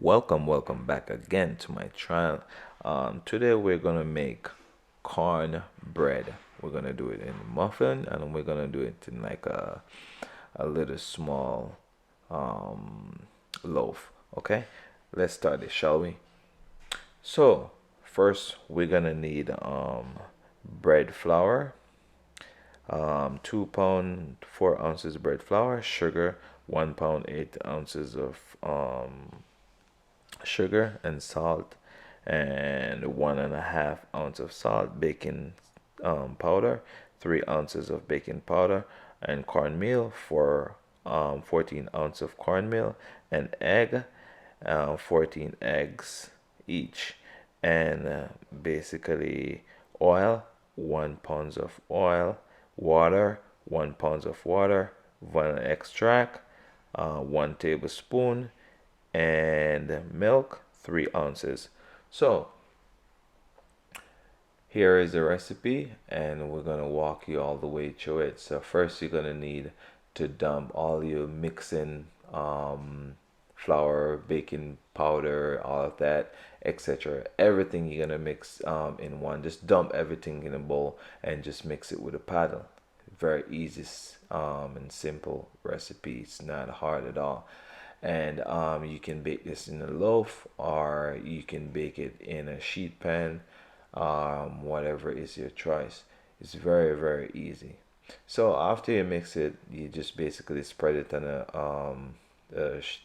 Welcome back again to my channel. Today we're gonna make corn bread. We're gonna do it in muffin, and we're gonna do it in like a little small loaf. Okay, let's start it, shall we? So first we're gonna need bread flour, 2 pound 4 ounces bread flour, sugar, 1 pound 8 ounces of sugar and salt, and 1.5 ounce of salt, baking powder, 3 ounces of baking powder, and cornmeal for 14 ounce of cornmeal, and egg, 14 eggs each, and basically oil, 1 pound of oil, water, 1 pound of water, vanilla extract, 1 tablespoon, and milk, 3 ounces. So here is the recipe, and we're gonna walk you all the way through it. So first you're gonna need to dump all your mixing flour, baking powder, all of that, etc. Everything you're gonna mix in one. Just dump everything in a bowl and just mix it with a paddle. Very easy and simple recipe. It's not hard at all. And you can bake this in a loaf, or you can bake it in a sheet pan, whatever is your choice. It's very easy. So after you mix it, you just basically spread it on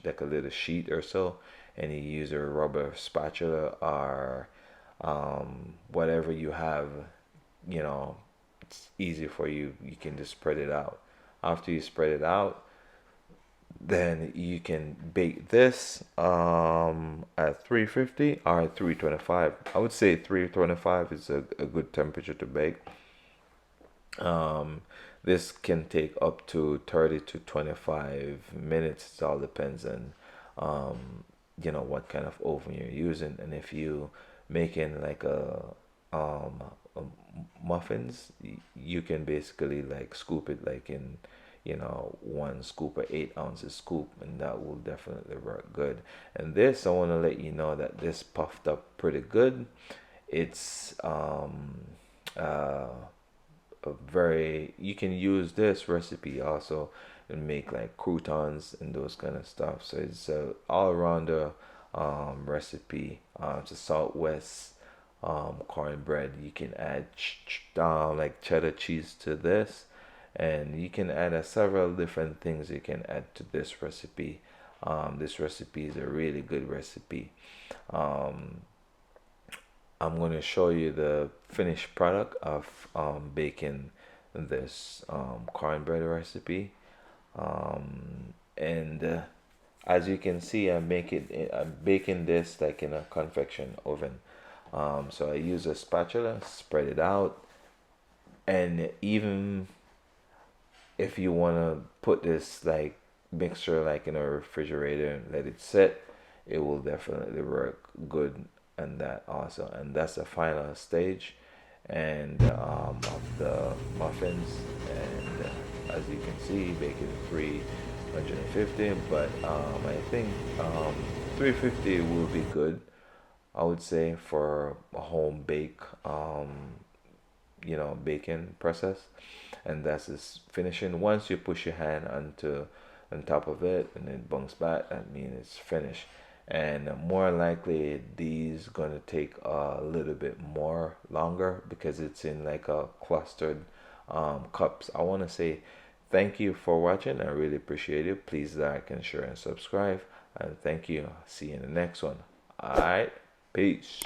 like a little sheet or so, and you use a rubber spatula or whatever you have. You know, it's easy for you. You can just spread it out. After you spread it out, then you can bake this at 350 or 325. I would say 325 is a good temperature to bake. um, this can take up to 30 to 25 minutes. It all depends on what kind of oven you're using, and if you making like um a muffins, you can basically like scoop it like in 1 scoop or 8 ounces scoop, and that will definitely work good. And this, I want to let you know that this puffed up pretty good. It's a very you can use this recipe also and make like croutons and those kind of stuff. So it's a all around recipe. It's a Southwest cornbread. You can add like cheddar cheese to this, and you can add several different things you can add to this recipe. This recipe is a really good recipe. um, I'm going to show you the finished product of baking this cornbread recipe. And as you can see, I'm baking this like in a convection oven. So I use a spatula, spread it out, and even if you want to put this like mixture like in a refrigerator and let it sit, it will definitely work good. And that also, and that's the final stage and of the muffins. And as you can see, bake it 350, but I think 350 will be good, I would say, for a home bake baking process. And that's is finishing. Once you push your hand onto on top of it and it bunks back, that means it's finished. And more likely these gonna take a little bit more longer because it's in like a clustered cups. I want to say thank you for watching. I really appreciate it. Please like and share and subscribe, and thank you. See you in the next one. All right, peace.